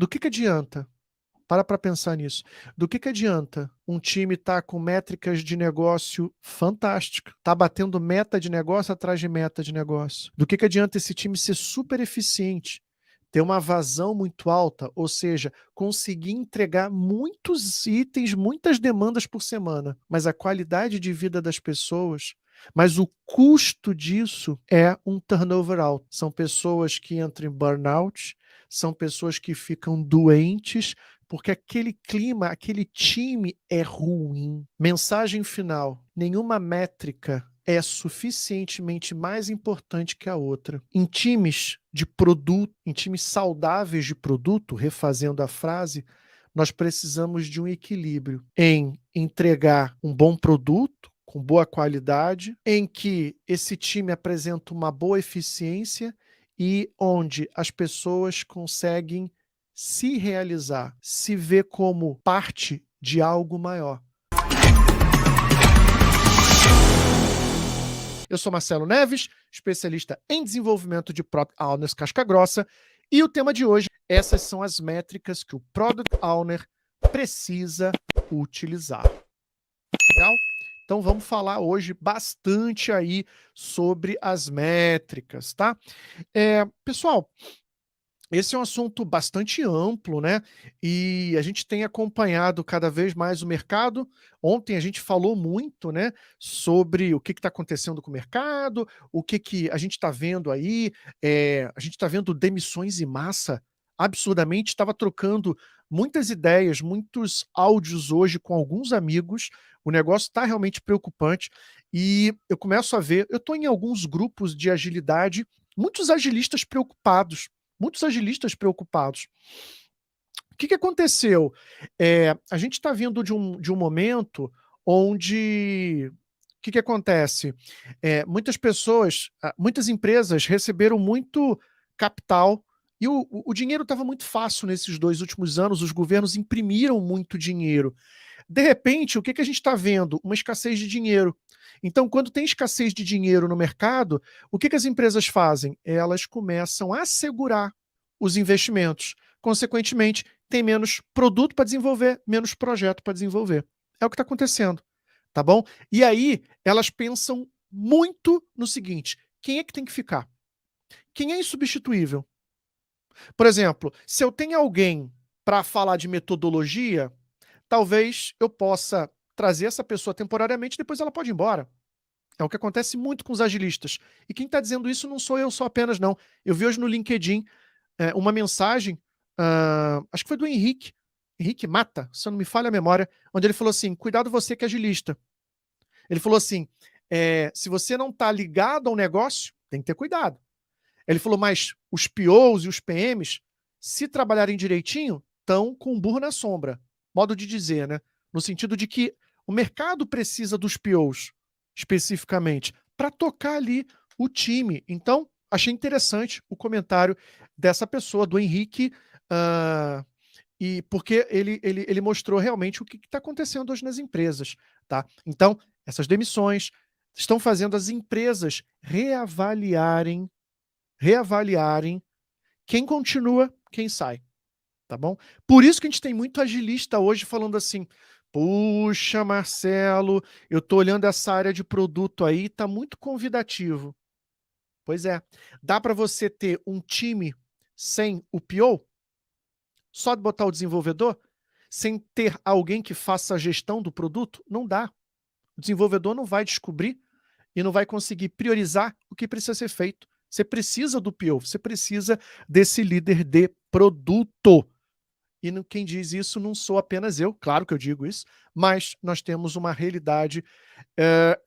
Do que adianta? Para pensar nisso. Do que adianta um time estar com métricas de negócio fantástica, tá batendo meta de negócio atrás de meta de negócio? Do que adianta esse time ser super eficiente, ter uma vazão muito alta, ou seja, conseguir entregar muitos itens, muitas demandas por semana, mas a qualidade de vida das pessoas, mas o custo disso é um turnover alto. São pessoas que entram em burnout, são pessoas que ficam doentes, porque aquele clima, aquele time é ruim. Mensagem final: nenhuma métrica é suficientemente mais importante que a outra. Em times de produto, em times saudáveis de produto, refazendo a frase, nós precisamos de um equilíbrio em entregar um bom produto com boa qualidade, em que esse time apresenta uma boa eficiência e onde as pessoas conseguem se realizar, se ver como parte de algo maior. Eu sou Marcelo Neves, especialista em desenvolvimento de Product Owners casca grossa, e o tema de hoje, essas são as métricas que o Product Owner precisa utilizar. Legal? Então vamos falar hoje bastante aí sobre as métricas, tá? Pessoal, esse é um assunto bastante amplo, né? E a gente tem acompanhado cada vez mais o mercado. Ontem a gente falou muito, né, sobre o que está acontecendo com o mercado, o que a gente está vendo aí. A gente está vendo demissões em massa absurdamente. Estava trocando muitas ideias, muitos áudios hoje com alguns amigos. O negócio está realmente preocupante. E eu começo a ver, eu estou em alguns grupos de agilidade, muitos agilistas preocupados. Muitos agilistas preocupados. O que aconteceu? A gente está vindo de um momento onde. O que acontece? Muitas pessoas, muitas empresas receberam muito capital e o dinheiro estava muito fácil nesses 2 últimos anos, os governos imprimiram muito dinheiro. De repente, o que a gente está vendo? Uma escassez de dinheiro. Então, quando tem escassez de dinheiro no mercado, o que as empresas fazem? Elas começam a segurar os investimentos. Consequentemente, tem menos produto para desenvolver, menos projeto para desenvolver. É o que está acontecendo, tá bom? E aí, elas pensam muito no seguinte: quem é que tem que ficar? Quem é insubstituível? Por exemplo, se eu tenho alguém para falar de metodologia, talvez eu possa trazer essa pessoa temporariamente, depois ela pode ir embora. É o que acontece muito com os agilistas. E quem está dizendo isso não sou eu só apenas, não. Eu vi hoje no LinkedIn uma mensagem, acho que foi do Henrique Mata, se eu não me falha a memória, onde ele falou assim: cuidado você que é agilista. Ele falou assim: se você não está ligado ao negócio, tem que ter cuidado. Ele falou: mas os POs e os PMs, se trabalharem direitinho, estão com um burro na sombra. Modo de dizer, né? No sentido de que o mercado precisa dos POs, especificamente, para tocar ali o time. Então, achei interessante o comentário dessa pessoa, do Henrique, e porque ele mostrou realmente o que está acontecendo hoje nas empresas. Tá? Então, essas demissões estão fazendo as empresas reavaliarem quem continua, quem sai, tá bom? Por isso que a gente tem muito agilista hoje falando assim: puxa, Marcelo, eu tô olhando essa área de produto aí, tá muito convidativo. Pois é, dá para você ter um time sem o PO? Só de botar o desenvolvedor? Sem ter alguém que faça a gestão do produto? Não dá. O desenvolvedor não vai descobrir e não vai conseguir priorizar o que precisa ser feito. Você precisa do PO, você precisa desse líder de produto. E quem diz isso não sou apenas eu, claro que eu digo isso, mas nós temos uma realidade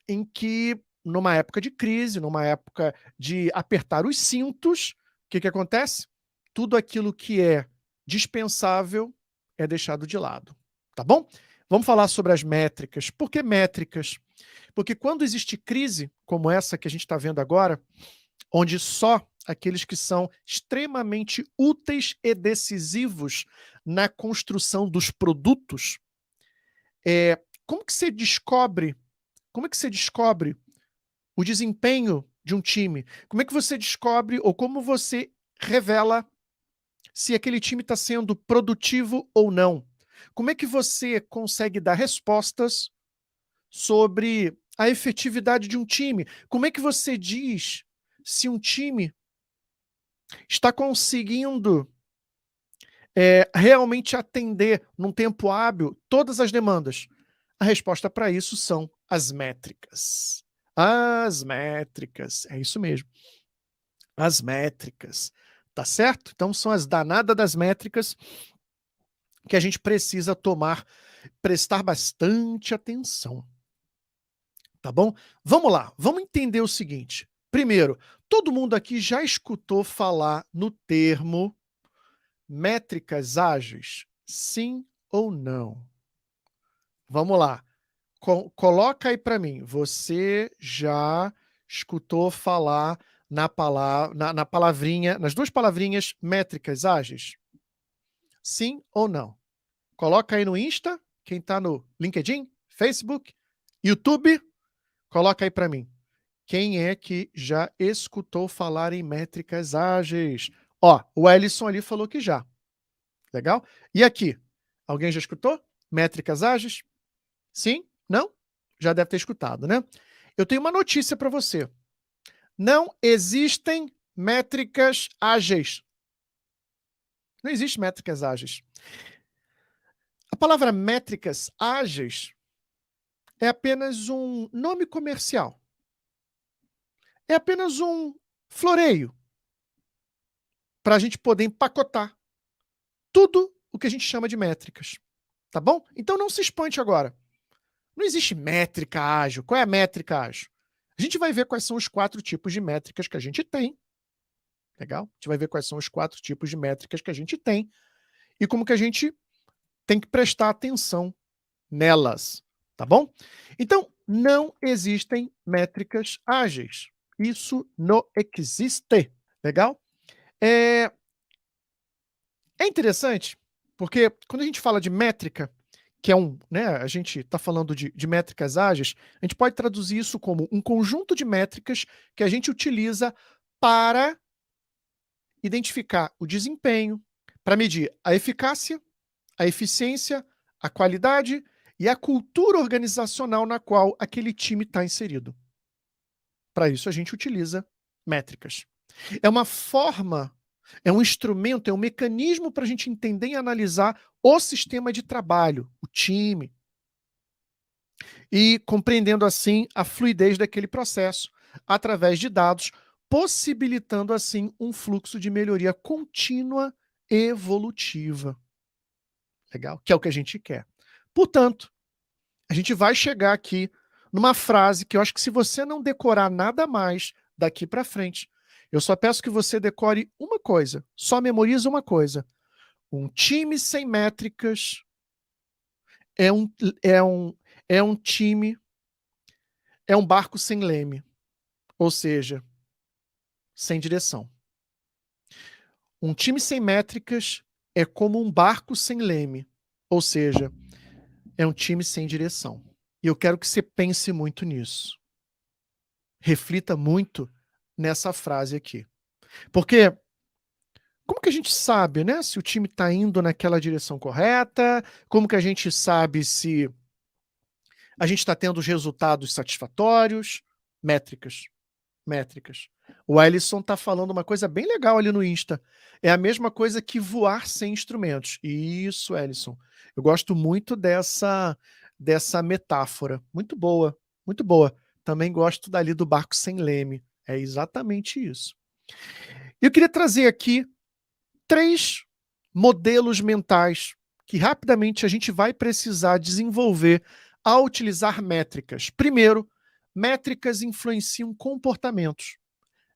em que, numa época de crise, numa época de apertar os cintos, o que acontece? Tudo aquilo que é dispensável é deixado de lado. Tá bom? Vamos falar sobre as métricas. Por que métricas? Porque quando existe crise, como essa que a gente está vendo agora, onde só aqueles que são extremamente úteis e decisivos na construção dos produtos, como que você descobre, como é que você descobre o desempenho de um time? Como é que você descobre ou como você revela se aquele time está sendo produtivo ou não? Como é que você consegue dar respostas sobre a efetividade de um time? Como é que você diz se um time está conseguindo realmente atender num tempo hábil todas as demandas? A resposta para isso são as métricas. As métricas, é isso mesmo. As métricas, tá certo? Então são as danadas das métricas que a gente precisa prestar bastante atenção, tá bom? Vamos lá, vamos entender o seguinte. Primeiro, todo mundo aqui já escutou falar no termo métricas ágeis? Sim ou não? Vamos lá. Coloca aí para mim. Você já escutou falar na palavrinha, nas duas palavrinhas métricas ágeis? Sim ou não? Coloca aí no Insta, quem está no LinkedIn, Facebook, YouTube, coloca aí para mim. Quem é que já escutou falar em métricas ágeis? Ó, o Ellison ali falou que já. Legal? E aqui? Alguém já escutou? Métricas ágeis? Sim? Não? Já deve ter escutado, né? Eu tenho uma notícia para você. Não existem métricas ágeis. Não existe métricas ágeis. A palavra métricas ágeis é apenas um nome comercial. É apenas um floreio para a gente poder empacotar tudo o que a gente chama de métricas. Tá bom? Então não se espante agora. Não existe métrica ágil. Qual é a métrica ágil? A gente vai ver quais são os 4 tipos de métricas que a gente tem. Legal? A gente vai ver quais são os 4 tipos de métricas que a gente tem e como que a gente tem que prestar atenção nelas. Tá bom? Então, não existem métricas ágeis. Isso não existe. Legal? É, é interessante, porque quando a gente fala de métrica, que é né, a gente está falando de métricas ágeis, a gente pode traduzir isso como um conjunto de métricas que a gente utiliza para identificar o desempenho, para medir a eficácia, a eficiência, a qualidade e a cultura organizacional na qual aquele time está inserido. Para isso, a gente utiliza métricas. É uma forma, é um instrumento, é um mecanismo para a gente entender e analisar o sistema de trabalho, o time, e compreendendo assim a fluidez daquele processo através de dados, possibilitando assim um fluxo de melhoria contínua evolutiva. Legal? Que é o que a gente quer. Portanto, a gente vai chegar aqui numa frase que eu acho que se você não decorar nada mais daqui para frente, eu só peço que você decore uma coisa, só memoriza uma coisa. Um time sem métricas é um, é um, é um time, é um barco sem leme, ou seja, sem direção. Um time sem métricas é como um barco sem leme, ou seja, é um time sem direção. E eu quero que você pense muito nisso. Reflita muito nessa frase aqui. Porque como que a gente sabe, né, se o time está indo naquela direção correta? Como que a gente sabe se a gente está tendo os resultados satisfatórios? Métricas. Métricas. O Ellison está falando uma coisa bem legal ali no Insta. É a mesma coisa que voar sem instrumentos. Isso, Ellison. Eu gosto muito dessa metáfora. Muito boa, muito boa. Também gosto dali do barco sem leme. É exatamente isso. Eu queria trazer aqui 3 modelos mentais que rapidamente a gente vai precisar desenvolver ao utilizar métricas. Primeiro, métricas influenciam comportamentos.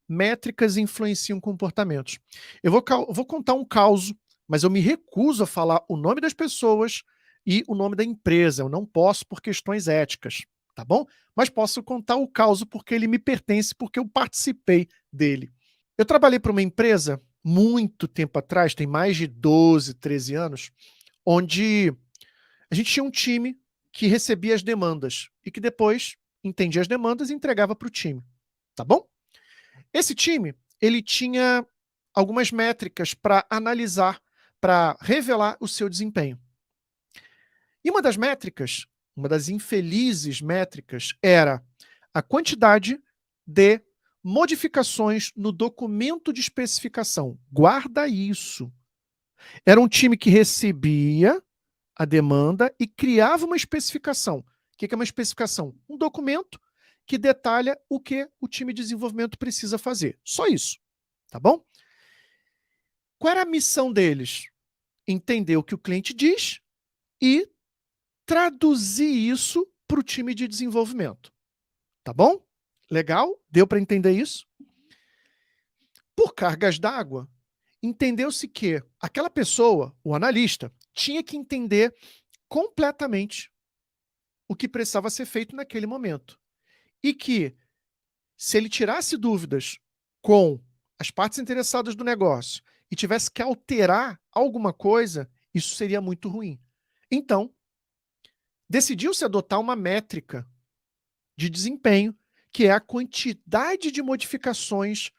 Métricas influenciam comportamentos. Eu vou contar um caso, mas eu me recuso a falar o nome das pessoas e o nome da empresa. Eu não posso por questões éticas, tá bom? Mas posso contar o caso porque ele me pertence, porque eu participei dele. Eu trabalhei para uma empresa muito tempo atrás, tem mais de 12, 13 anos, onde a gente tinha um time que recebia as demandas e que depois entendia as demandas e entregava para o time, tá bom? Esse time, ele tinha algumas métricas para analisar, para revelar o seu desempenho. E uma das métricas, uma das infelizes métricas, era a quantidade de modificações no documento de especificação. Guarda isso. Era um time que recebia a demanda e criava uma especificação. O que é uma especificação? Um documento que detalha o que o time de desenvolvimento precisa fazer. Só isso, tá bom? Qual era a missão deles? Entender o que o cliente diz e traduzir isso para o time de desenvolvimento. Tá bom? Legal? Deu para entender isso? Por cargas d'água, entendeu-se que aquela pessoa, o analista, tinha que entender completamente o que precisava ser feito naquele momento. E que, se ele tirasse dúvidas com as partes interessadas do negócio e tivesse que alterar alguma coisa, isso seria muito ruim. Então, decidiu-se adotar uma métrica de desempenho, que é a quantidade de modificações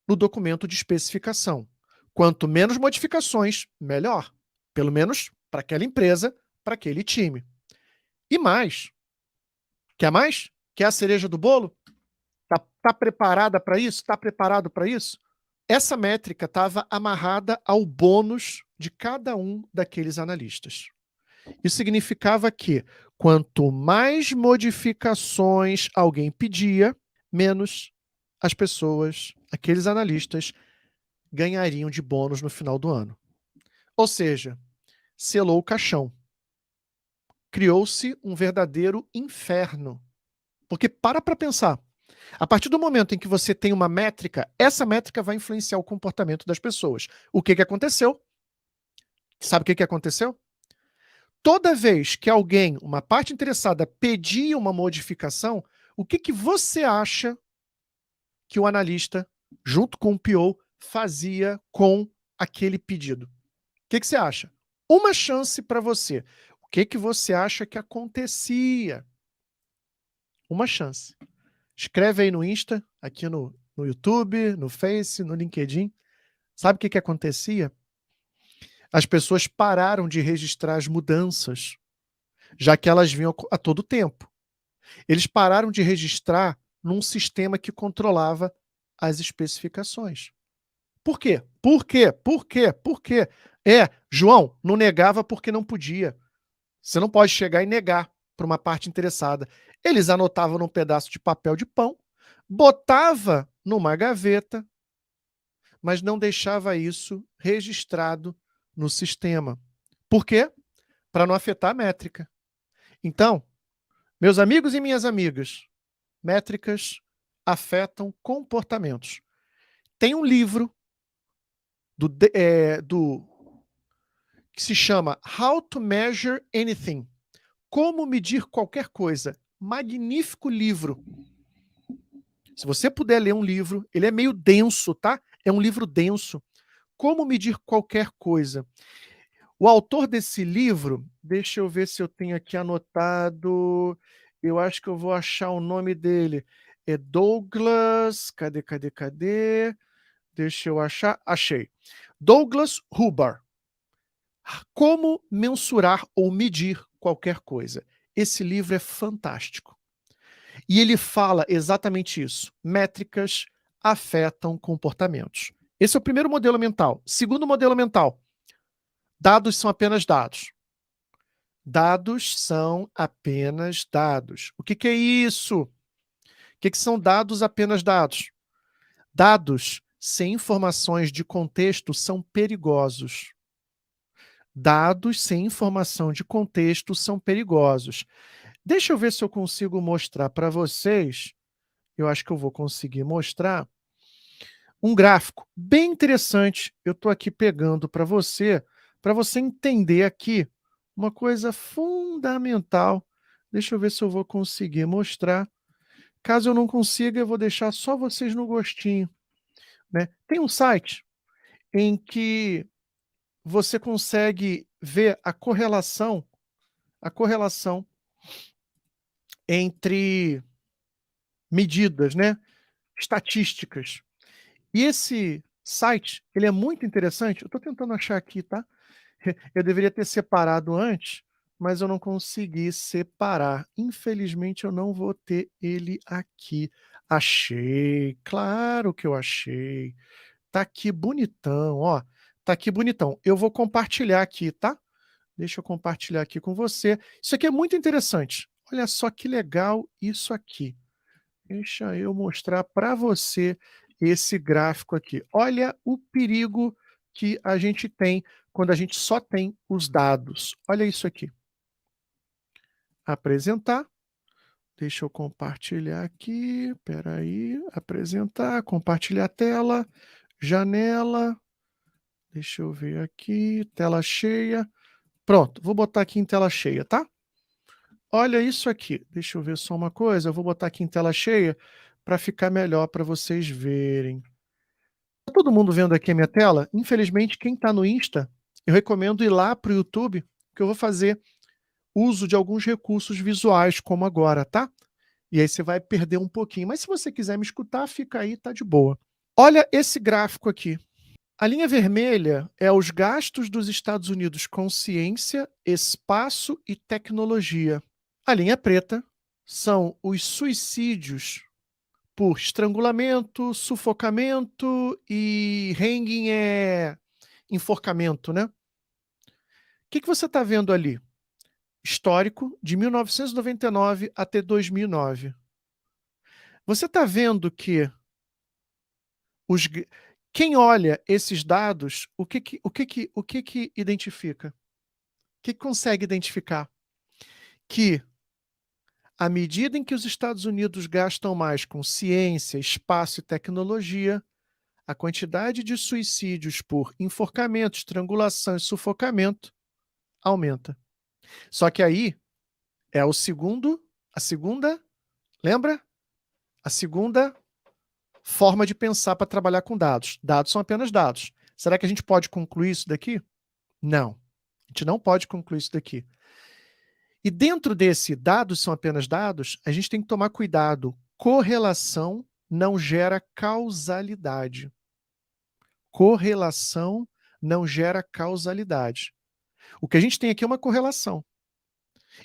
no documento de especificação. Quanto menos modificações, melhor. Pelo menos para aquela empresa, para aquele time. E mais. Quer mais? Quer a cereja do bolo? Tá preparada para isso? Tá preparado para isso? Essa métrica estava amarrada ao bônus de cada um daqueles analistas. Isso significava que quanto mais modificações alguém pedia, menos as pessoas, aqueles analistas, ganhariam de bônus no final do ano. Ou seja, selou o caixão. Criou-se um verdadeiro inferno. Porque para pensar. A partir do momento em que você tem uma métrica, essa métrica vai influenciar o comportamento das pessoas. O que aconteceu? Sabe o que aconteceu? Toda vez que alguém, uma parte interessada, pedia uma modificação, o que você acha que o analista, junto com o PO, fazia com aquele pedido? O que você acha? Uma chance para você. O que você acha que acontecia? Uma chance. Escreve aí no Insta, aqui no YouTube, no Face, no LinkedIn. Sabe o que acontecia? As pessoas pararam de registrar as mudanças, já que elas vinham a todo tempo. Eles pararam de registrar num sistema que controlava as especificações. Por quê? Por quê? Por quê? Por quê? João, não negava porque não podia. Você não pode chegar e negar para uma parte interessada. Eles anotavam num pedaço de papel de pão, botava numa gaveta, mas não deixava isso registrado no sistema. Por quê? Para não afetar a métrica. Então, meus amigos e minhas amigas, métricas afetam comportamentos. Tem um livro do que se chama How to Measure Anything. Como medir qualquer coisa. Magnífico livro. Se você puder ler um livro, ele é meio denso, tá? É um livro denso. Como medir qualquer coisa. O autor desse livro, deixa eu ver se eu tenho aqui anotado, eu acho que eu vou achar o nome dele. É Douglas, cadê? Deixa eu achar, achei. Douglas Hubbard. Como mensurar ou medir qualquer coisa. Esse livro é fantástico. E ele fala exatamente isso. Métricas afetam comportamentos. Esse é o primeiro modelo mental. Segundo modelo mental, dados são apenas dados. Dados são apenas dados. O que é isso? O que são dados apenas dados? Dados sem informações de contexto são perigosos. Dados sem informação de contexto são perigosos. Deixa eu ver se eu consigo mostrar para vocês. Eu acho que eu vou conseguir mostrar um gráfico bem interessante. Eu estou aqui pegando para você entender aqui uma coisa fundamental. Deixa eu ver se eu vou conseguir mostrar. Caso eu não consiga, eu vou deixar só vocês no gostinho, né? Tem um site em que você consegue ver a correlação entre medidas, né? Estatísticas. E esse site, ele é muito interessante. Eu estou tentando achar aqui, tá? Eu deveria ter separado antes, mas eu não consegui separar. Infelizmente, eu não vou ter ele aqui. Achei, claro que eu achei. Tá aqui bonitão, ó. Tá aqui bonitão. Eu vou compartilhar aqui, tá? Deixa eu compartilhar aqui com você. Isso aqui é muito interessante. Olha só que legal isso aqui. Deixa eu mostrar para você esse gráfico aqui. Olha o perigo que a gente tem quando a gente só tem os dados. Olha isso aqui. Apresentar. Deixa eu compartilhar aqui. Espera aí. Apresentar, compartilhar a tela, janela. Deixa eu ver aqui, tela cheia. Pronto, vou botar aqui em tela cheia, tá? Olha isso aqui. Deixa eu ver só uma coisa. Eu vou botar aqui em tela cheia para ficar melhor para vocês verem. Tá todo mundo vendo aqui a minha tela? Infelizmente, quem está no Insta, eu recomendo ir lá para o YouTube, que eu vou fazer uso de alguns recursos visuais, como agora, tá? E aí você vai perder um pouquinho. Mas se você quiser me escutar, fica aí, tá de boa. Olha esse gráfico aqui. A linha vermelha é os gastos dos Estados Unidos com ciência, espaço e tecnologia. A linha preta são os suicídios por estrangulamento, sufocamento e hanging é enforcamento, né? O que você está vendo ali? Histórico de 1999 até 2009. Você está vendo que os, quem olha esses dados, o que identifica? O que consegue identificar? Que à medida em que os Estados Unidos gastam mais com ciência, espaço e tecnologia, a quantidade de suicídios por enforcamento, estrangulação e sufocamento aumenta. Só que aí é a segunda, lembra? A segunda forma de pensar para trabalhar com dados. Dados são apenas dados. Será que a gente pode concluir isso daqui? Não. A gente não pode concluir isso daqui. E dentro desse dados são apenas dados, a gente tem que tomar cuidado. Correlação não gera causalidade. Correlação não gera causalidade. O que a gente tem aqui é uma correlação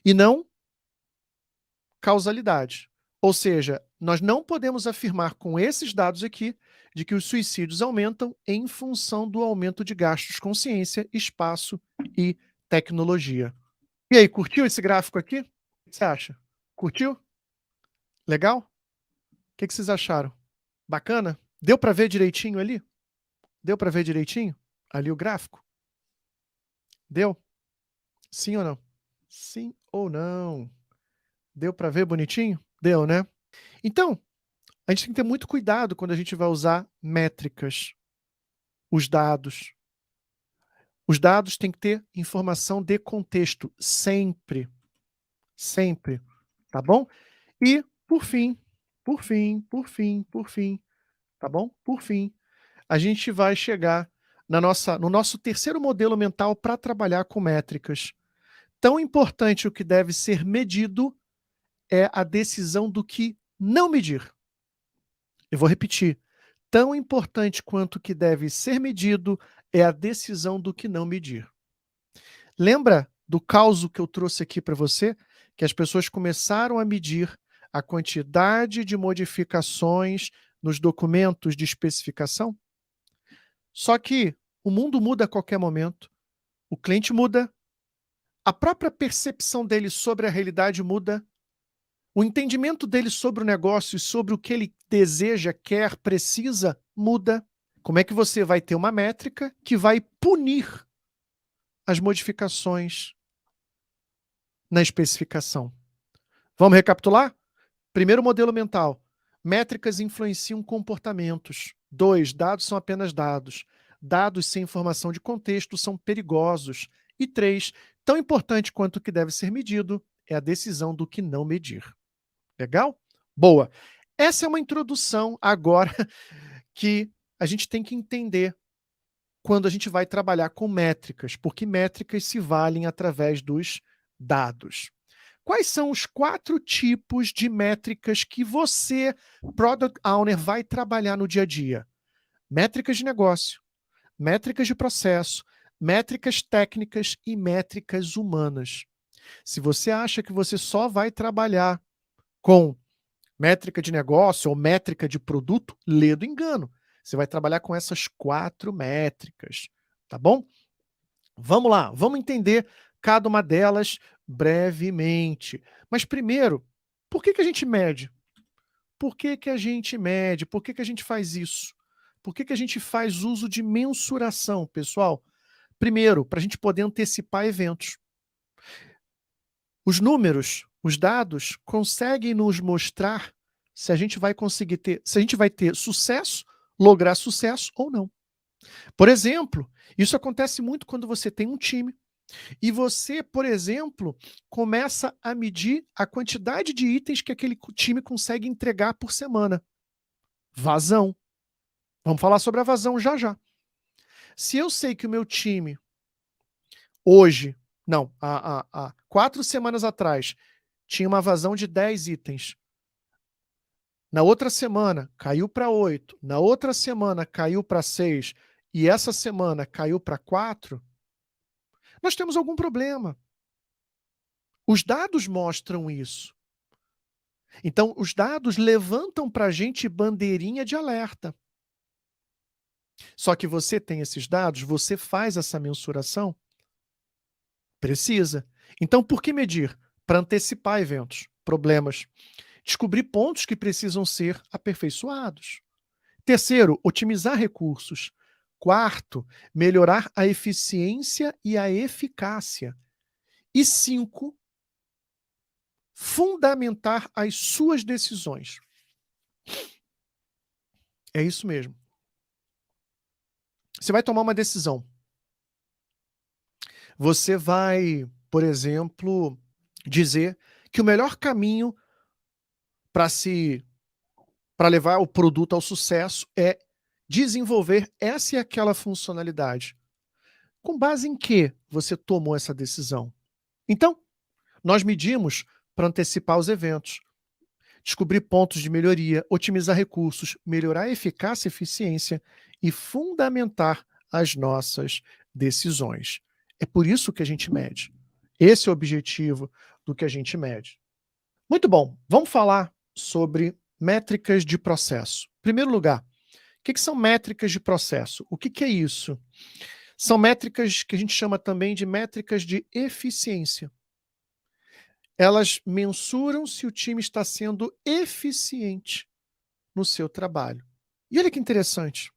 e não causalidade. Ou seja, nós não podemos afirmar com esses dados aqui de que os suicídios aumentam em função do aumento de gastos com ciência, espaço e tecnologia. E aí, curtiu esse gráfico aqui? O que você acha? Curtiu? Legal? O que vocês acharam? Bacana? Deu para ver direitinho ali? Deu para ver direitinho? Ali o gráfico? Deu? Sim ou não? Sim ou não? Deu para ver bonitinho? Deu, né? Então, a gente tem que ter muito cuidado quando a gente vai usar métricas, os dados. Os dados têm que ter informação de contexto, sempre. Sempre. Tá bom? E, por fim, tá bom? Por fim, a gente vai chegar no nosso terceiro modelo mental para trabalhar com métricas. Tão importante o que deve ser medido é a decisão do que não medir. Eu vou repetir. Tão importante quanto o que deve ser medido é a decisão do que não medir. Lembra do caso que eu trouxe aqui para você? Que as pessoas começaram a medir a quantidade de modificações nos documentos de especificação? Só que o mundo muda a qualquer momento, o cliente muda, a própria percepção dele sobre a realidade muda, o entendimento dele sobre o negócio e sobre o que ele deseja, quer, precisa, muda. Como é que você vai ter uma métrica que vai punir as modificações na especificação? Vamos recapitular? Primeiro modelo mental. Métricas influenciam comportamentos. 2. Dados são apenas dados. Dados sem informação de contexto são perigosos. E 3. Tão importante quanto o que deve ser medido é a decisão do que não medir. Legal? Boa. Essa é uma introdução agora que a gente tem que entender quando a gente vai trabalhar com métricas, porque métricas se valem através dos dados. Quais são os 4 tipos de métricas que você, Product Owner, vai trabalhar no dia a dia? métricas de negócio, métricas de processo, métricas técnicas e métricas humanas. Se você acha que você só vai trabalhar com métrica de negócio ou métrica de produto, lê do engano. Você vai trabalhar com essas 4 métricas, tá bom? Vamos lá, vamos entender cada uma delas brevemente. Mas primeiro, por que a gente mede? Por que a gente mede? Por que a gente faz isso? Por que a gente faz uso de mensuração, pessoal? Primeiro, para a gente poder antecipar eventos. Os números, os dados, conseguem nos mostrar se a gente vai conseguir ter, se a gente vai ter sucesso, lograr sucesso ou não. Por exemplo, isso acontece muito quando você tem um time e você, por exemplo, começa a medir a quantidade de itens que aquele time consegue entregar por semana. Vazão. Vamos falar sobre a vazão já já. Se eu sei que o meu time hoje, não, há 4 semanas atrás, tinha uma vazão de 10 itens. Na outra semana caiu para 8, na outra semana caiu para 6 e essa semana caiu para 4, nós temos algum problema. Os dados mostram isso. Então, os dados levantam para a gente bandeirinha de alerta. Só que você tem esses dados, você faz essa mensuração? Precisa. Então, por que medir? Para antecipar eventos, problemas. Descobrir pontos que precisam ser aperfeiçoados. Terceiro, otimizar recursos. Quarto, melhorar a eficiência e a eficácia. E 5, fundamentar as suas decisões. É isso mesmo. Você vai tomar uma decisão. Você vai, por exemplo, dizer que o melhor caminho para levar o produto ao sucesso é desenvolver essa e aquela funcionalidade. Com base em que você tomou essa decisão? Então, nós medimos para antecipar os eventos, descobrir pontos de melhoria, otimizar recursos, melhorar a eficácia e eficiência e fundamentar as nossas decisões. É por isso que a gente mede. Esse é o objetivo do que a gente mede. Muito bom, vamos falar sobre métricas de processo. Em primeiro lugar, o que são métricas de processo? O que é isso? São métricas que a gente chama também de métricas de eficiência. Elas mensuram se o time está sendo eficiente no seu trabalho. E olha que interessante.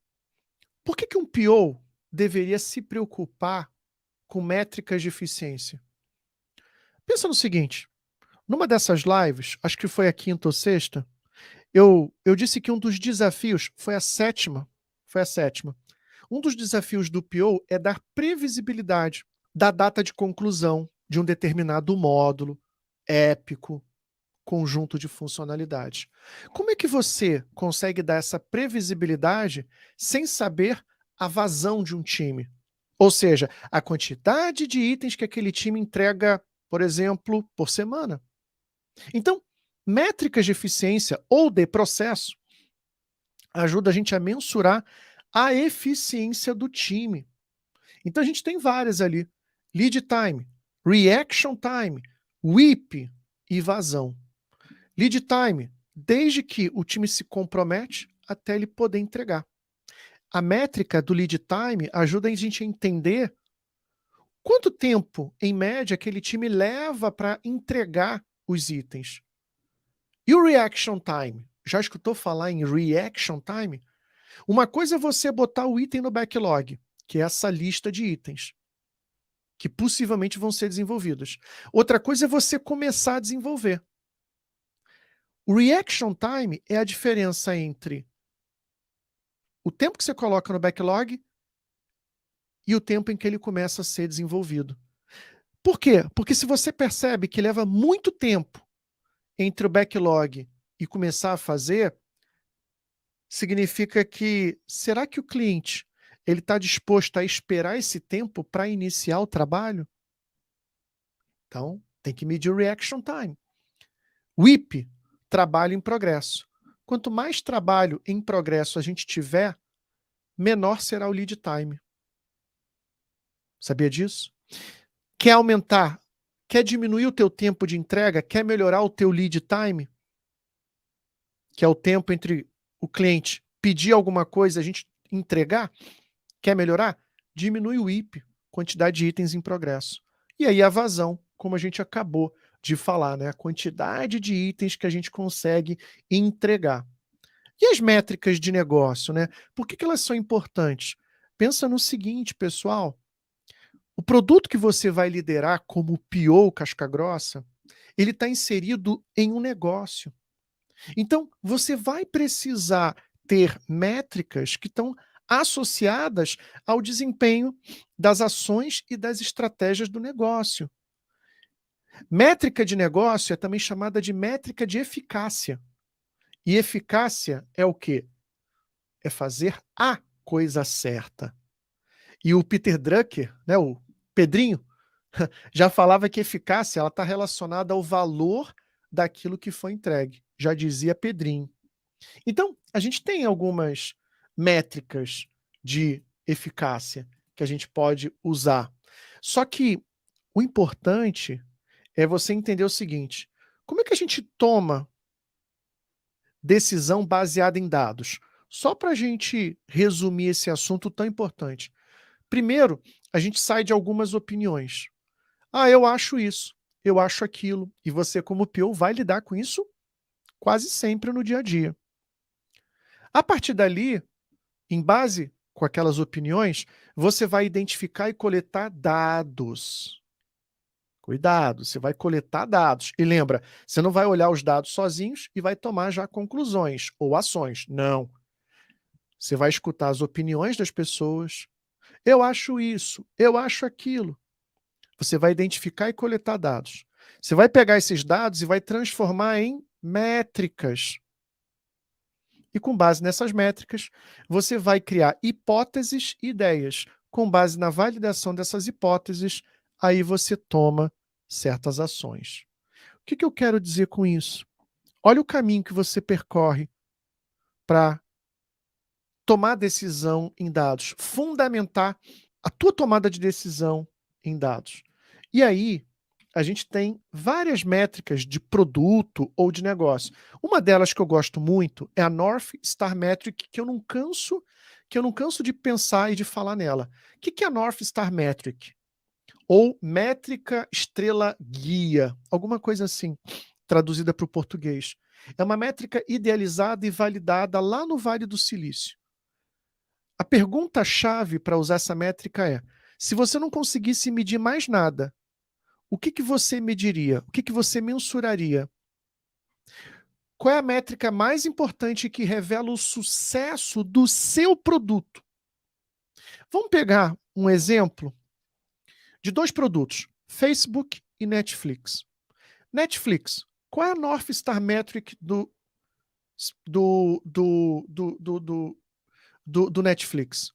Por que um PO deveria se preocupar com métricas de eficiência? Pensa no seguinte, numa dessas lives, acho que foi a quinta ou sexta, eu disse que um dos desafios, foi a sétima, um dos desafios do PO é dar previsibilidade da data de conclusão de um determinado módulo, épico, conjunto de funcionalidades. Como é que você consegue dar essa previsibilidade sem saber a vazão de um time? Ou seja, a quantidade de itens que aquele time entrega, por exemplo, por semana. Então, métricas de eficiência ou de processo ajuda a gente a mensurar a eficiência do time. Então a gente tem várias ali: lead time, reaction time, WIP e vazão. Lead time, desde que o time se compromete até ele poder entregar. A métrica do lead time ajuda a gente a entender quanto tempo, em média, aquele time leva para entregar os itens. E o reaction time? Já escutou falar em reaction time? Uma coisa é você botar o item no backlog, que é essa lista de itens que possivelmente vão ser desenvolvidos. Outra coisa é você começar a desenvolver. O reaction time é a diferença entre o tempo que você coloca no backlog e o tempo em que ele começa a ser desenvolvido. Por quê? Porque se você percebe que leva muito tempo entre o backlog e começar a fazer, significa que, será que o cliente ele está disposto a esperar esse tempo para iniciar o trabalho? Então, tem que medir o reaction time. WIP, trabalho em progresso. Quanto mais trabalho em progresso a gente tiver, menor será o lead time. Sabia disso? Quer aumentar? Quer diminuir o teu tempo de entrega? Quer melhorar o teu lead time? Que é o tempo entre o cliente pedir alguma coisa e a gente entregar? Quer melhorar? Diminui o IP, quantidade de itens em progresso. E aí a vazão, como a gente acabou de falar, né? A quantidade de itens que a gente consegue entregar. E as métricas de negócio, né? Por que elas são importantes? Pensa no seguinte, pessoal. O produto que você vai liderar como PO casca grossa, ele está inserido em um negócio. Então, você vai precisar ter métricas que estão associadas ao desempenho das ações e das estratégias do negócio. Métrica de negócio é também chamada de métrica de eficácia. E eficácia é o quê? É fazer a coisa certa. E o Peter Drucker, né, o Pedrinho, já falava que eficácia ela está relacionada ao valor daquilo que foi entregue. Já dizia Pedrinho. Então, a gente tem algumas métricas de eficácia que a gente pode usar. Só que o importante é você entender o seguinte: como é que a gente toma decisão baseada em dados? Só para a gente resumir esse assunto tão importante. Primeiro, a gente sai de algumas opiniões. Ah, eu acho isso, eu acho aquilo. E você, como PO, vai lidar com isso quase sempre no dia a dia. A partir dali, em base com aquelas opiniões, você vai identificar e coletar dados. Cuidado, você vai coletar dados. E lembra, você não vai olhar os dados sozinhos e vai tomar já conclusões ou ações. Não. Você vai escutar as opiniões das pessoas. Eu acho isso, eu acho aquilo. Você vai identificar e coletar dados. Você vai pegar esses dados e vai transformar em métricas. E com base nessas métricas, você vai criar hipóteses e ideias. Com base na validação dessas hipóteses, aí você toma certas ações. O que eu quero dizer com isso? Olha o caminho que você percorre para tomar decisão em dados, fundamentar a tua tomada de decisão em dados. E aí, a gente tem várias métricas de produto ou de negócio. Uma delas que eu gosto muito é a North Star Metric, que eu não canso de pensar e de falar nela. O que é a North Star Metric? Ou métrica estrela guia, alguma coisa assim, traduzida para o português. É uma métrica idealizada e validada lá no Vale do Silício. A pergunta-chave para usar essa métrica é: se você não conseguisse medir mais nada, o que você mediria? O que você mensuraria? Qual é a métrica mais importante que revela o sucesso do seu produto? Vamos pegar um exemplo de dois produtos, Facebook e Netflix. Netflix, qual é a North Star Metric do, do, do, do, do, do Netflix?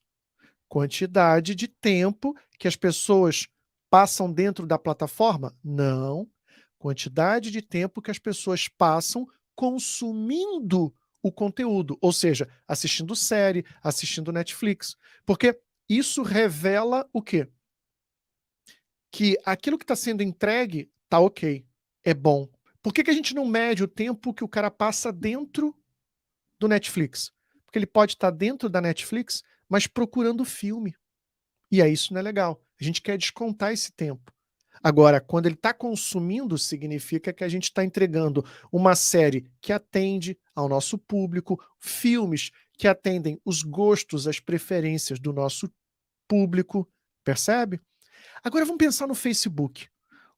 Quantidade de tempo que as pessoas passam dentro da plataforma? Não. Quantidade de tempo que as pessoas passam consumindo o conteúdo, ou seja, assistindo série, assistindo Netflix. Porque isso revela o quê? Que aquilo que está sendo entregue tá ok, é bom. Por que a gente não mede o tempo que o cara passa dentro do Netflix? Porque ele pode estar dentro da Netflix, mas procurando filme. E aí isso não é legal. A gente quer descontar esse tempo. Agora, quando ele está consumindo, significa que a gente está entregando uma série que atende ao nosso público, filmes que atendem os gostos, as preferências do nosso público, percebe? Agora vamos pensar no Facebook.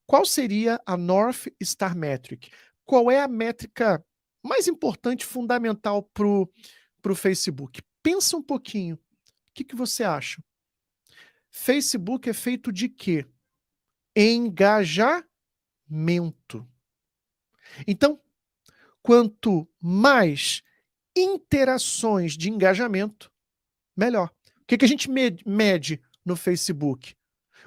Qual seria a North Star Metric? Qual é a métrica mais importante, fundamental para o Facebook? Pensa um pouquinho. O que você acha? Facebook é feito de quê? Engajamento. Então, quanto mais interações de engajamento, melhor. O que a gente mede no Facebook?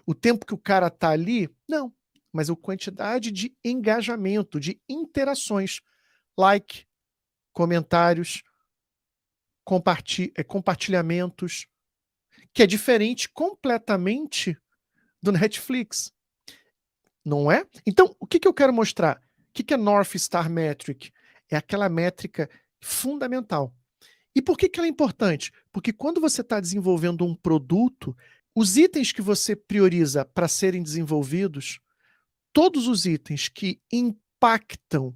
O tempo que o cara está ali? Não, mas a quantidade de engajamento, de interações, like, comentários, compartilhamentos, que é diferente completamente do Netflix, não é? Então, o que que eu quero mostrar? O que que é North Star Metric? É aquela métrica fundamental. E por que que ela é importante? Porque quando você está desenvolvendo um produto, os itens que você prioriza para serem desenvolvidos, todos os itens que impactam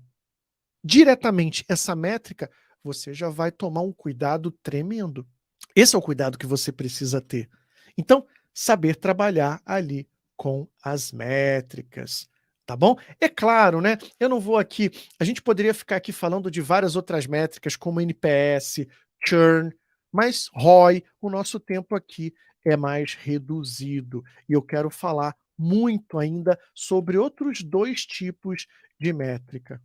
diretamente essa métrica, você já vai tomar um cuidado tremendo. Esse é o cuidado que você precisa ter. Então, saber trabalhar ali com as métricas, tá bom? É claro, né, eu não vou aqui a gente poderia ficar aqui falando de várias outras métricas como NPS, churn, mas ROI, o nosso tempo aqui é mais reduzido e eu quero falar muito ainda sobre outros 2 tipos de métrica.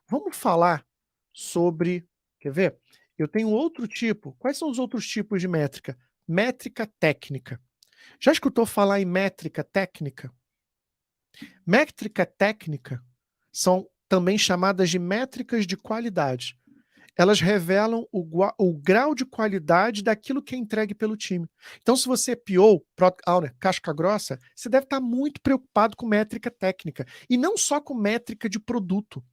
Vamos falar sobre quer ver? Eu tenho outro tipo. Quais são os outros tipos de métrica? Métrica técnica. Já escutou falar em métrica técnica? Métrica técnica são também chamadas de métricas de qualidade. Elas revelam o grau de qualidade daquilo que é entregue pelo time. Então, se você é PO, Product Owner, casca grossa, você deve estar muito preocupado com métrica técnica. E não só com métrica de produto.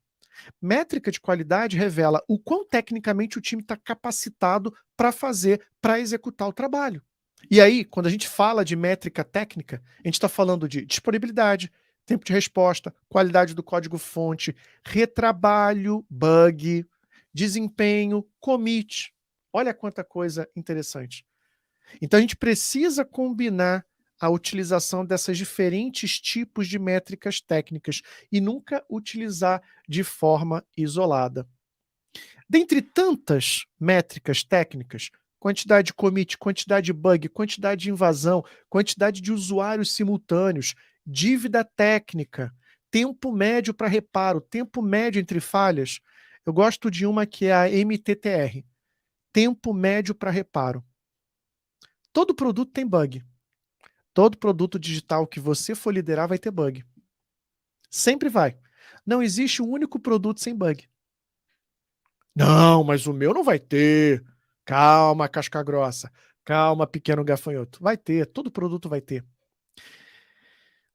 Métrica de qualidade revela o quão tecnicamente o time está capacitado para fazer, para executar o trabalho. E aí, quando a gente fala de métrica técnica, a gente está falando de disponibilidade, tempo de resposta, qualidade do código-fonte, retrabalho, bug, desempenho, commit. Olha quanta coisa interessante. Então a gente precisa combinar a utilização dessas diferentes tipos de métricas técnicas e nunca utilizar de forma isolada. Dentre tantas métricas técnicas, quantidade de commit, quantidade de bug, quantidade de invasão, quantidade de usuários simultâneos, dívida técnica, tempo médio para reparo, tempo médio entre falhas, eu gosto de uma que é a MTTR, tempo médio para reparo. Todo produto tem bug. Todo produto digital que você for liderar vai ter bug. Sempre vai. Não existe um único produto sem bug. Não, mas o meu não vai ter. Calma, casca grossa. Calma, pequeno gafanhoto. Vai ter, todo produto vai ter.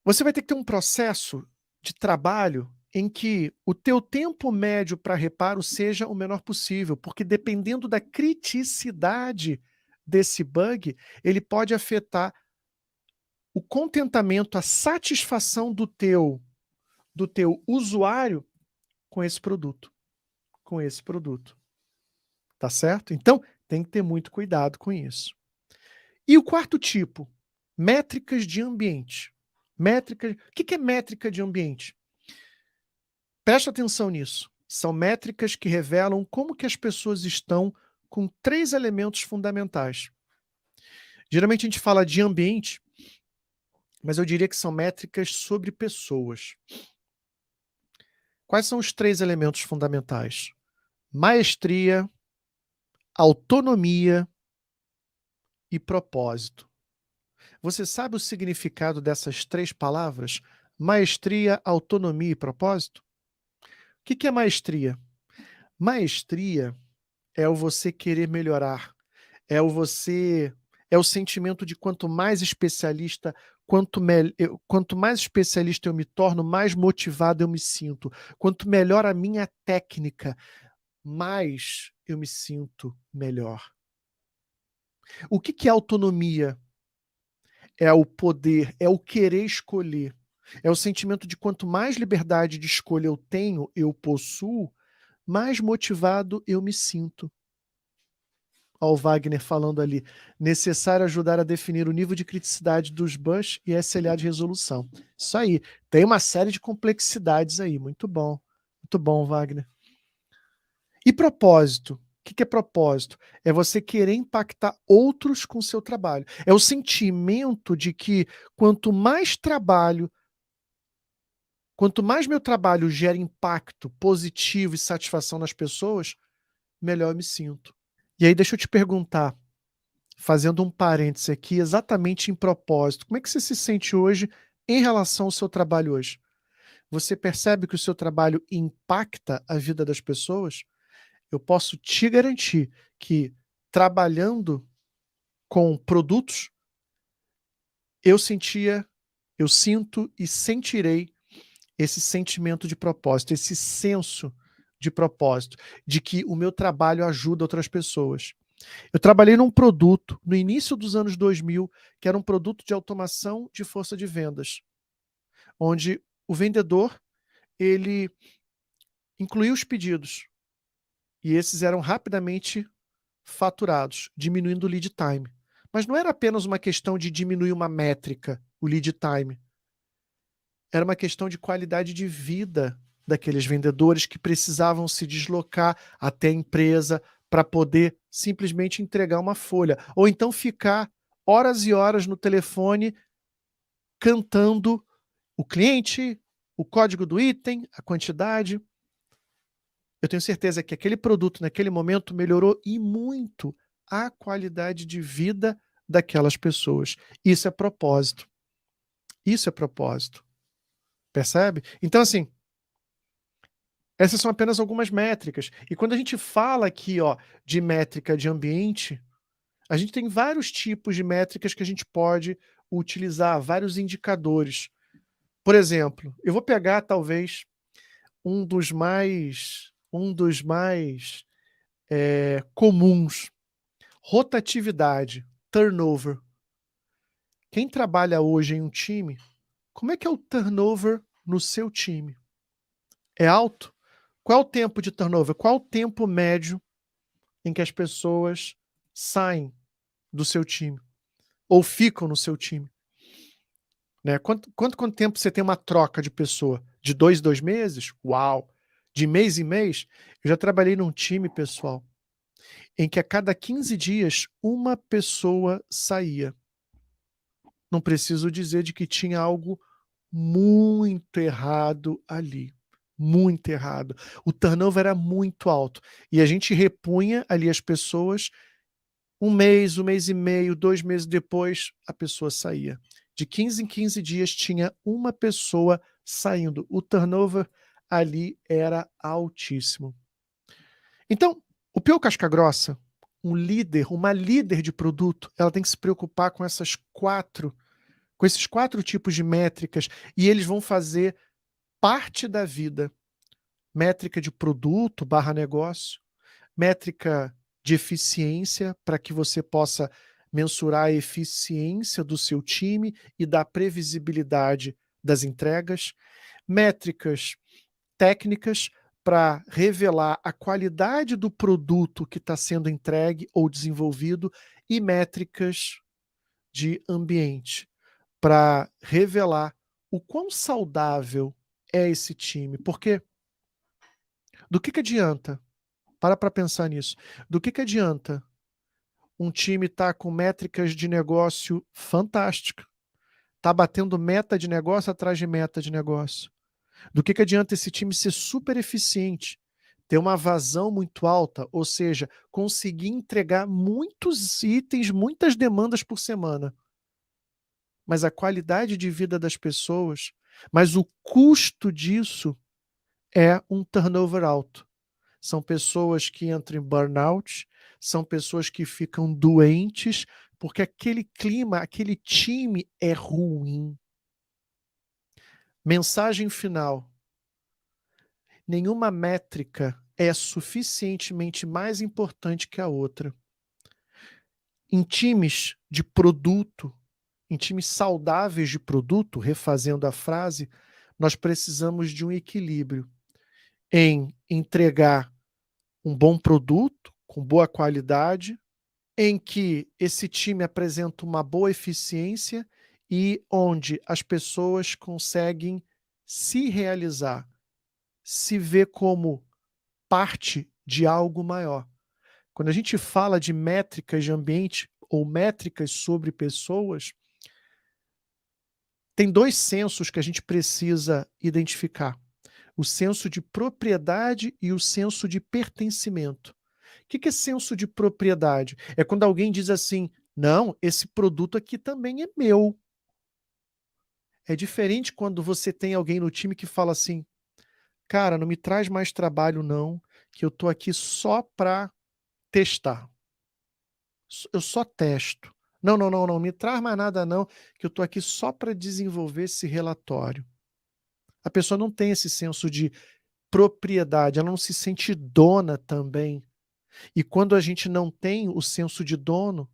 Você vai ter que ter um processo de trabalho em que o teu tempo médio para reparo seja o menor possível, porque dependendo da criticidade desse bug, ele pode afetar o contentamento, a satisfação do teu usuário com esse produto, com esse produto. Tá certo? Então, tem que ter muito cuidado com isso. E o quarto tipo, métricas de ambiente. Métricas, o que é métrica de ambiente? Presta atenção nisso. São métricas que revelam como que as pessoas estão com 3 elementos fundamentais. Geralmente a gente fala de ambiente, mas eu diria que são métricas sobre pessoas. Quais são os 3 elementos fundamentais? Maestria, autonomia e propósito. Você sabe o significado dessas 3 palavras? Maestria, autonomia e propósito? O que é maestria? Maestria é o você querer melhorar, é o sentimento de quanto mais especialista, quanto mais especialista eu me torno, mais motivado eu me sinto. Quanto melhor a minha técnica, mais eu me sinto melhor. O que é autonomia? É o poder, é o querer escolher. É o sentimento de quanto mais liberdade de escolha eu tenho, eu possuo, mais motivado eu me sinto. Ó, o Wagner falando ali. Necessário ajudar a definir o nível de criticidade dos bugs e SLA de resolução. Isso aí. Tem uma série de complexidades aí. Muito bom. Muito bom, Wagner. E propósito? O que é propósito? É você querer impactar outros com o seu trabalho. É o sentimento de que quanto mais meu trabalho gera impacto positivo e satisfação nas pessoas, melhor eu me sinto. E aí deixa eu te perguntar, fazendo um parêntese aqui, exatamente em propósito, como é que você se sente hoje em relação ao seu trabalho hoje? Você percebe que o seu trabalho impacta a vida das pessoas? Eu posso te garantir que trabalhando com produtos, eu sinto e sentirei esse sentimento de propósito, esse senso de propósito, de que o meu trabalho ajuda outras pessoas. Eu trabalhei num produto no início dos anos 2000, que era um produto de automação de força de vendas, onde o vendedor, ele incluía os pedidos, e esses eram rapidamente faturados, diminuindo o lead time. Mas não era apenas uma questão de diminuir uma métrica, o lead time. Era uma questão de qualidade de vida daqueles vendedores que precisavam se deslocar até a empresa para poder simplesmente entregar uma folha, ou então ficar horas e horas no telefone cantando o cliente, o código do item, a quantidade. Eu tenho certeza que aquele produto, naquele momento, melhorou e muito a qualidade de vida daquelas pessoas. Isso é propósito. Isso é propósito. Percebe? Então, assim, essas são apenas algumas métricas. E quando a gente fala aqui, ó, de métrica de ambiente, a gente tem vários tipos de métricas que a gente pode utilizar, vários indicadores. Por exemplo, eu vou pegar talvez um dos mais comuns, rotatividade, turnover. Quem trabalha hoje em um time, como é que é o turnover no seu time? É alto? Qual é o tempo de turnover? Qual é o tempo médio em que as pessoas saem do seu time ou ficam no seu time? Né? Quanto tempo você tem uma troca de pessoa? De 2 meses? Uau! De mês em mês? Eu já trabalhei num time, pessoal, em que a cada 15 dias uma pessoa saía. Não preciso dizer de que tinha algo muito errado ali. Muito errado. O turnover era muito alto. E a gente repunha ali as pessoas, um mês e meio, 2 meses depois, a pessoa saía. De 15 em 15 dias tinha uma pessoa saindo. O turnover ali era altíssimo. Então, o peão casca-grossa, uma líder de produto, ela tem que se preocupar com esses 4 tipos de métricas, e eles vão fazer parte da vida. Métrica de produto / negócio, métrica de eficiência, para que você possa mensurar a eficiência do seu time e dar previsibilidade das entregas, métricas técnicas para revelar a qualidade do produto que está sendo entregue ou desenvolvido, e métricas de ambiente para revelar o quão saudável é esse time. Porque do que adianta? Para pensar nisso. Do que adianta um time estar com métricas de negócio fantástica, tá batendo meta de negócio atrás de meta de negócio? Do que adianta esse time ser super eficiente, ter uma vazão muito alta, ou seja, conseguir entregar muitos itens, muitas demandas por semana, mas a qualidade de vida das pessoas, mas o custo disso é um turnover alto. São pessoas que entram em burnout, são pessoas que ficam doentes, porque aquele clima, aquele time é ruim. Mensagem final: nenhuma métrica é suficientemente mais importante que a outra. Em times de produto, em times saudáveis de produto, refazendo a frase, nós precisamos de um equilíbrio em entregar um bom produto, com boa qualidade, em que esse time apresenta uma boa eficiência e onde as pessoas conseguem se realizar, se ver como parte de algo maior. Quando a gente fala de métricas de ambiente ou métricas sobre pessoas, tem 2 sensos que a gente precisa identificar: o senso de propriedade e o senso de pertencimento. O que é senso de propriedade? É quando alguém diz assim: não, esse produto aqui também é meu. É diferente quando você tem alguém no time que fala assim: cara, não me traz mais trabalho não, que eu tô aqui só para testar. Eu só testo. Não, não, não, não, me traz mais nada não, que eu estou aqui só para desenvolver esse relatório. A pessoa não tem esse senso de propriedade, ela não se sente dona também. E quando a gente não tem o senso de dono,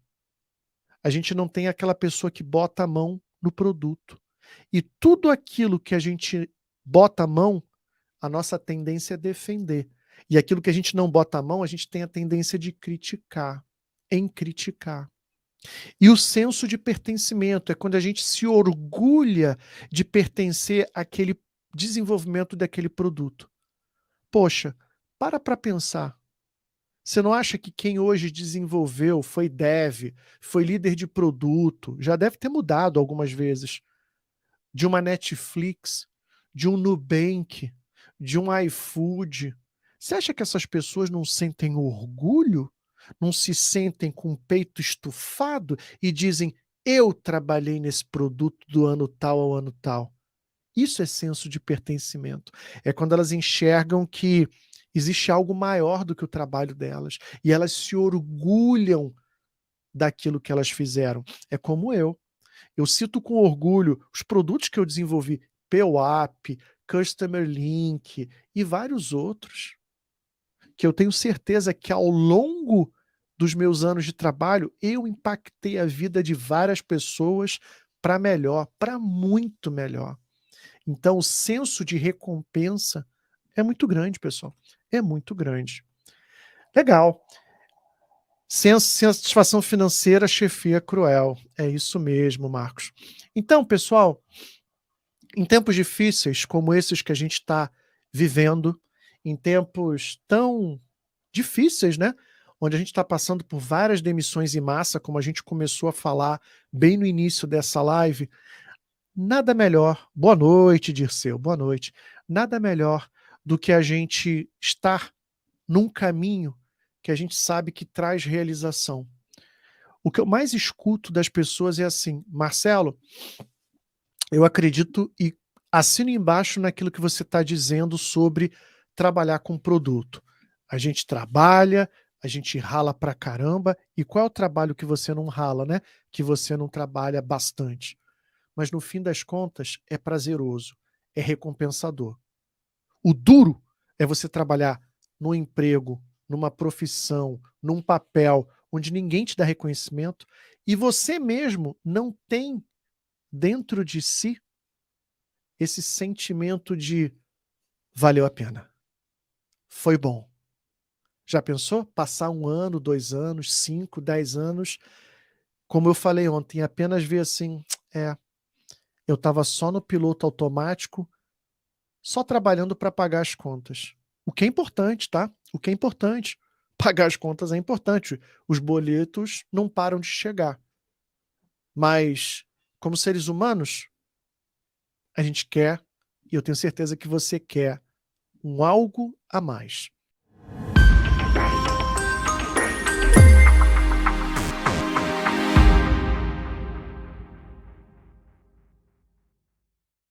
a gente não tem aquela pessoa que bota a mão no produto. E tudo aquilo que a gente bota a mão, a nossa tendência é defender. E aquilo que a gente não bota a mão, a gente tem a tendência de criticar, em criticar. E o senso de pertencimento é quando a gente se orgulha de pertencer àquele desenvolvimento daquele produto. Poxa, para pensar. Você não acha que quem hoje desenvolveu, foi dev, foi líder de produto, já deve ter mudado algumas vezes, de uma Netflix, de um Nubank, de um iFood. Você acha que essas pessoas não sentem orgulho? Não se sentem com o peito estufado e dizem: eu trabalhei nesse produto do ano tal ao ano tal? Isso é senso de pertencimento. É quando elas enxergam que existe algo maior do que o trabalho delas e elas se orgulham daquilo que elas fizeram. É como eu. Eu cito com orgulho os produtos que eu desenvolvi, POAP, Customer Link e vários outros, que eu tenho certeza que ao longo dos meus anos de trabalho, eu impactei a vida de várias pessoas para melhor, para muito melhor. Então, o senso de recompensa é muito grande, pessoal. É muito grande. Legal. Sem satisfação financeira, chefia cruel. É isso mesmo, Marcos. Então, pessoal, em tempos difíceis como esses que a gente está vivendo, em tempos tão difíceis, né? Onde a gente está passando por várias demissões em massa, como a gente começou a falar bem no início dessa live, nada melhor. Boa noite, Dirceu, boa noite. Nada melhor do que a gente estar num caminho que a gente sabe que traz realização. O que eu mais escuto das pessoas é assim: Marcelo, eu acredito e assino embaixo naquilo que você está dizendo sobre trabalhar com produto. A gente trabalha, a gente rala pra caramba, e qual é o trabalho que você não rala, né? Que você não trabalha bastante. Mas no fim das contas é prazeroso, é recompensador. O duro é você trabalhar num emprego, numa profissão, num papel onde ninguém te dá reconhecimento e você mesmo não tem dentro de si esse sentimento de valeu a pena, foi bom. Já pensou? Passar 1 ano, 2 anos, 5, 10 anos, como eu falei ontem, apenas ver assim, eu estava só no piloto automático, só trabalhando para pagar as contas. O que é importante, tá? O que é importante. Pagar as contas é importante. Os boletos não param de chegar. Mas, como seres humanos, a gente quer, e eu tenho certeza que você quer, um algo a mais.